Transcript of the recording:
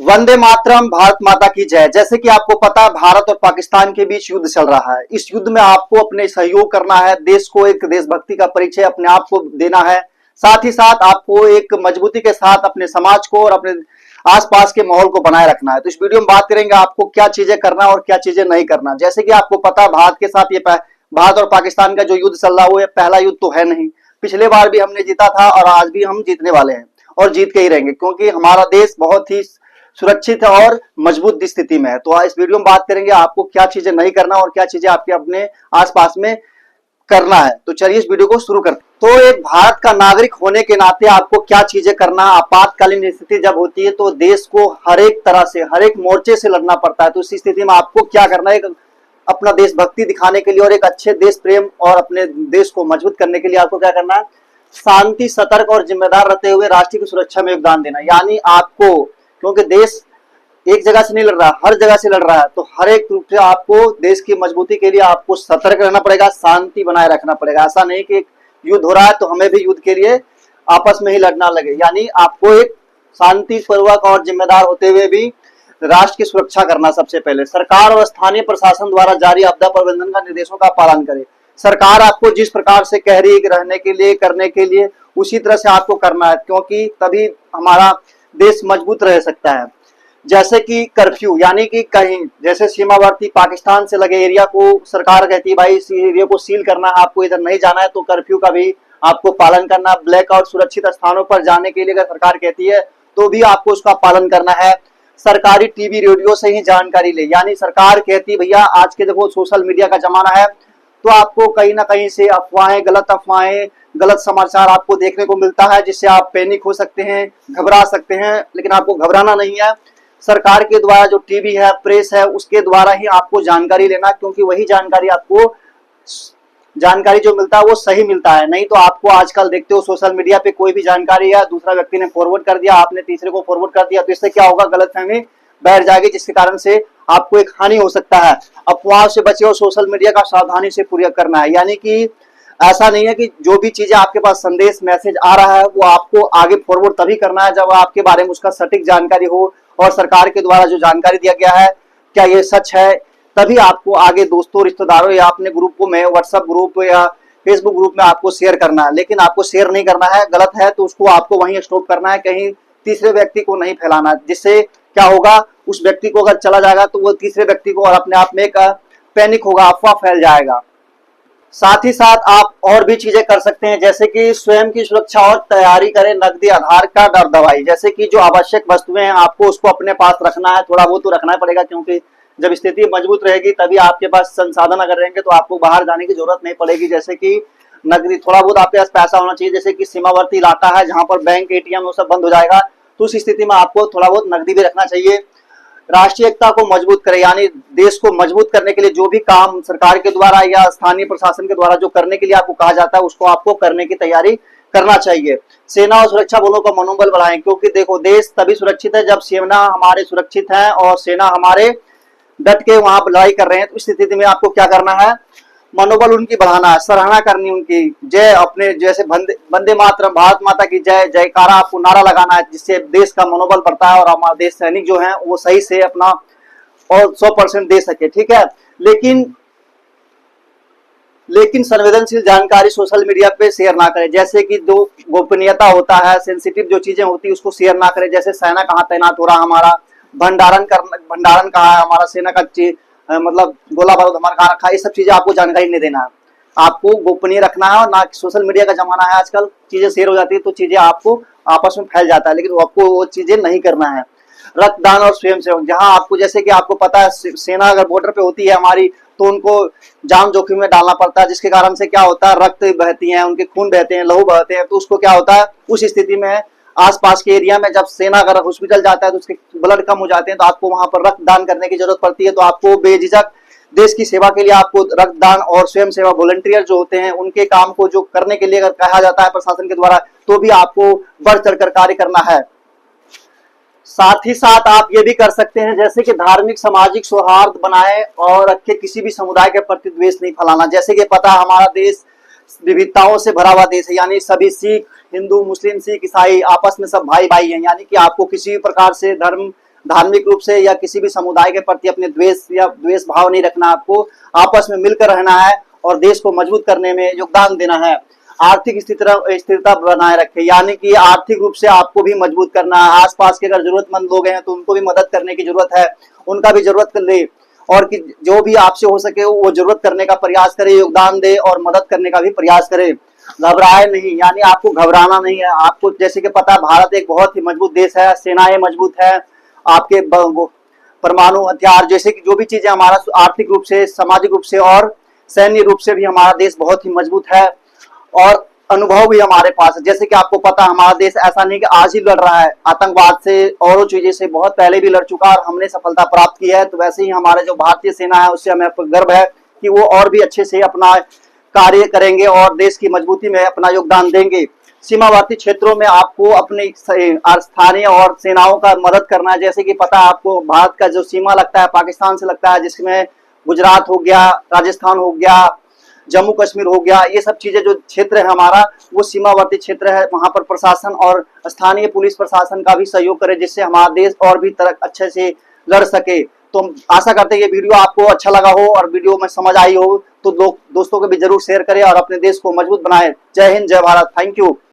वंदे मातरम, भारत माता की जय। जैसे कि आपको पता है भारत और पाकिस्तान के बीच युद्ध चल रहा है। इस युद्ध में आपको अपने सहयोग करना है, देश को एक देशभक्ति का परिचय अपने आप को देना है। साथ ही साथ आपको एक मजबूती के साथ अपने समाज को और अपने आसपास के माहौल को बनाए रखना है। तो इस वीडियो में बात करेंगे आपको क्या चीजें करना और क्या चीजें नहीं करना। जैसे कि आपको पता है भारत के साथ ये भारत और पाकिस्तान का जो युद्ध चल रहा है वो ये पहला युद्ध तो है नहीं। पिछले बार भी हमने जीता था और आज भी हम जीतने वाले हैं और जीत के ही रहेंगे, क्योंकि हमारा देश बहुत ही सुरक्षित और मजबूत स्थिति में है। तो इस वीडियो में बात करेंगे आपको क्या चीजें नहीं करना और क्या चीजें आपके अपने आसपास में करना है। तो चलिए इस वीडियो को शुरू करते हैं। तो एक भारत का नागरिक होने के नाते आपको क्या चीजें करना। आपातकालीन स्थिति जब होती है तो देश को हर एक तरह से, हर एक मोर्चे से लड़ना पड़ता है। तो इस स्थिति में आपको क्या करना है, अपना देशभक्ति दिखाने के लिए और एक अच्छे देश प्रेम और अपने देश को मजबूत करने के लिए आपको क्या करना है, शांति, सतर्क और जिम्मेदार रहते हुए राष्ट्र की सुरक्षा में योगदान देना। यानी आपको, क्योंकि देश एक जगह से नहीं लड़ रहा, हर जगह से लड़ रहा है, तो हर एक रूप से आपको देश की मजबूती के लिए आपको सतर्क रहना पड़ेगा, शांति बनाए रखना पड़ेगा। ऐसा नहीं कि युद्ध हो रहा है तो हमें भी युद्ध के लिए आपस में ही लड़ना लगे। यानी आपको एक शांति पूर्वक और जिम्मेदार होते हुए भी राष्ट्र की सुरक्षा करना। सबसे पहले सरकार और स्थानीय प्रशासन द्वारा जारी आपदा प्रबंधन का निर्देशों का पालन करें। सरकार आपको जिस प्रकार से कह रही है रहने के लिए, करने के लिए, उसी तरह से आपको करना है, क्योंकि तभी हमारा देश मजबूत रह सकता है। जैसे कि कर्फ्यू, यानी कि कहीं जैसे सीमावर्ती पाकिस्तान से लगे एरिया को सरकार कहती है भाई इस एरिया को सील करना है, आपको इधर नहीं जाना है, तो कर्फ्यू का भी आपको पालन करना। ब्लैक आउट सुरक्षित स्थानों पर जाने के लिए अगर सरकार कहती है तो भी आपको उसका पालन करना है। सरकारी टीवी रेडियो से ही जानकारी ले, यानी सरकार कहती है भैया आज के देखो सोशल मीडिया का जमाना है, तो आपको कहीं ना कहीं से अफवाहें, गलत समाचार आपको देखने को मिलता है, जिससे आप पैनिक हो सकते हैं, घबरा सकते हैं। लेकिन आपको घबराना नहीं है। सरकार के द्वारा जो टीवी है, प्रेस है, उसके द्वारा ही आपको जानकारी लेना, क्योंकि वही जानकारी आपको जानकारी जो मिलता है वो सही मिलता है। नहीं तो आपको आजकल देखते हो सोशल मीडिया पे कोई भी जानकारी है, दूसरा व्यक्ति ने फॉरवर्ड कर दिया, आपने तीसरे को फॉरवर्ड कर दिया, तो इससे क्या होगा, गलतफहमी बैठ जाएगी, जिसके कारण से आपको एक हानि हो सकता है। अफवाह से बचे और सोशल मीडिया का सावधानी से प्रयोग करना है। यानी कि ऐसा नहीं है कि जो भी चीजें आपके पास संदेश मैसेज आ रहा है वो आपको आगे फॉरवर्ड तभी करना है जब आपके बारे में उसका सटीक जानकारी हो और सरकार के द्वारा जो जानकारी दिया गया है क्या ये सच है, तभी आपको आगे दोस्तों, रिश्तेदारों या अपने ग्रुप में, व्हाट्सएप ग्रुप या फेसबुक ग्रुप में आपको शेयर करना है। लेकिन आपको शेयर नहीं करना है, गलत है तो उसको आपको वहीं स्टॉप करना है, कहीं तीसरे व्यक्ति को नहीं फैलाना। जिससे क्या होगा, उस व्यक्ति को अगर चला जाएगा तो वो तीसरे व्यक्ति को और अपने आप में एक पैनिक होगा, अफवाह फैल जाएगा। साथ ही साथ आप और भी चीजें कर सकते हैं, जैसे कि स्वयं की सुरक्षा और तैयारी करें। नकदी, आधार कार्ड और दवाई, जैसे कि जो आवश्यक वस्तुएं हैं आपको उसको अपने पास रखना है। थोड़ा बहुत तो रखना पड़ेगा, क्योंकि जब स्थिति मजबूत रहेगी तभी आपके पास संसाधन अगर रहेंगे तो आपको बाहर जाने की जरूरत नहीं पड़ेगी। जैसे कि नकदी, थोड़ा बहुत आपके पास पैसा होना चाहिए। जैसे कि सीमावर्ती इलाका है जहां पर बैंक, एटीएम वो सब बंद हो जाएगा, तो उस स्थिति में आपको थोड़ा बहुत नकदी भी रखना चाहिए। राष्ट्रीय एकता को मजबूत करें, यानी देश को मजबूत करने के लिए जो भी काम सरकार के द्वारा या स्थानीय प्रशासन के द्वारा जो करने के लिए आपको कहा जाता है उसको आपको करने की तैयारी करना चाहिए। सेना और सुरक्षा बलों का मनोबल बढ़ाएं, क्योंकि देखो देश तभी सुरक्षित है जब सेना हमारे सुरक्षित है और सेना हमारे डट के वहां लड़ाई कर रहे हैं। तो इस स्थिति में आपको क्या करना है, मनोबल उनकी बढ़ाना है, सराहना करनी उनकी, जय अपने जैसे वंदे मातरम, भारत माता की जय, जयकारा आपको नारा लगाना है, जिससे देश का मनोबल बढ़ता है और हमारे देश सैनिक जो हैं वो सही से अपना और 100% दे सके। ठीक है, लेकिन संवेदनशील जानकारी सोशल मीडिया पे शेयर ना करें। जैसे कि जो गोपनीयता होता है, सेंसिटिव जो चीजें होती है उसको शेयर ना करें। जैसे सेना कहाँ तैनात हो रहा है, हमारा भंडारण कहाँ है, हमारा सेना का मतलब गोला बारूद हमारा कहाँ रखा है, ये सब चीजें आपको जानकारी नहीं देना है। आपको गोपनीय रखना है और ना, सोशल मीडिया का जमाना है आजकल, चीजें शेयर हो जाती है तो चीजें आपको आपस में फैल जाता है, लेकिन आपको वो चीजें नहीं करना है। रक्तदान और स्वयंसेवक, जहां आपको, जैसे कि आपको पता है सेना अगर बॉर्डर पे होती है हमारी, तो उनको जान जोखिम में डालना पड़ता है, जिसके कारण से क्या होता है, रक्त बहती है, उनके खून बहते हैं, लहू बहते हैं। तो उसको क्या होता है, उस स्थिति में आसपास के एरिया में जब सेना अगर हॉस्पिटल जाता है तो उसके ब्लड कम हो जाते हैं, तो आपको वहां पर रक्तदान करने की जरूरत पड़ती है। तो आपको बेझिझक देश की सेवा के लिए आपको रक्तदान और स्वयं सेवा वॉलंटियर जो होते हैं उनके काम को जो करने के लिए अगर कहा जाता है प्रशासन के द्वारा, तो भी आपको बढ़ चढ़कर कार्य करना है। साथ ही साथ आप ये भी कर सकते हैं, जैसे कि धार्मिक सामाजिक सौहार्द बनाए और रखे, किसी भी समुदाय के प्रति द्वेष नहीं फैलाना। जैसे कि पता है हमारा देश विविधताओं से भरा हुआ देश है, यानी सभी सिख, हिंदू, मुस्लिम, सिख, ईसाई आपस में सब भाई भाई हैं। यानी कि आपको किसी भी प्रकार से धर्म धार्मिक रूप से या किसी भी समुदाय के प्रति अपने द्वेष या द्वेष भाव नहीं रखना, आपको आपस में मिलकर रहना है और देश को मजबूत करने में योगदान देना है। आर्थिक स्थिरता बनाए रखे, यानी कि आर्थिक रूप से आपको भी मजबूत करना है। आसपास के अगर जरूरतमंद लोग हैं तो उनको भी मदद करने की जरूरत है, उनका भी जरूरत कर ले, और कि जो भी आपसे हो सके वो जरूरत करने का प्रयास करे, योगदान दे और मदद करने का भी प्रयास करे। घबराए नहीं, यानी आपको घबराना नहीं है। आपको जैसे कि पता है भारत एक बहुत ही मजबूत देश है, सेनाएं मजबूत है, आपके परमाणु हथियार जैसे कि जो भी चीजें हमारा आर्थिक रूप से, सामाजिक रूप से और सैन्य रूप से भी हमारा देश बहुत ही मजबूत है और अनुभव भी हमारे पास है। जैसे कि आपको पता हमारा देश ऐसा नहीं कि आज ही लड़ रहा है, आतंकवाद से और चीजें से बहुत पहले भी लड़ चुका और हमने सफलता प्राप्त की है। तो वैसे ही हमारे जो भारतीय सेना है उससे हमें गर्व है कि वो और भी अच्छे से अपना कार्य करेंगे और देश की मजबूती में अपना योगदान देंगे। सीमावर्ती क्षेत्रों में आपको अपने स्थानीय और सेनाओं का मदद करना है। जैसे कि पता है आपको भारत का जो सीमा लगता है पाकिस्तान से लगता है, जिसमें गुजरात हो गया, राजस्थान हो गया, जम्मू कश्मीर हो गया, ये सब चीजें जो क्षेत्र है हमारा वो सीमावर्ती क्षेत्र है। वहां पर प्रशासन और स्थानीय पुलिस प्रशासन का भी सहयोग करे, जिससे हमारा देश और भी तरह अच्छे से लड़ सके। तो हम आशा करते हैं ये वीडियो आपको अच्छा लगा हो और वीडियो में समझ आई हो तो लोग दोस्तों को भी जरूर शेयर करें और अपने देश को मजबूत बनाए। जय हिंद, जय भारत, थैंक यू।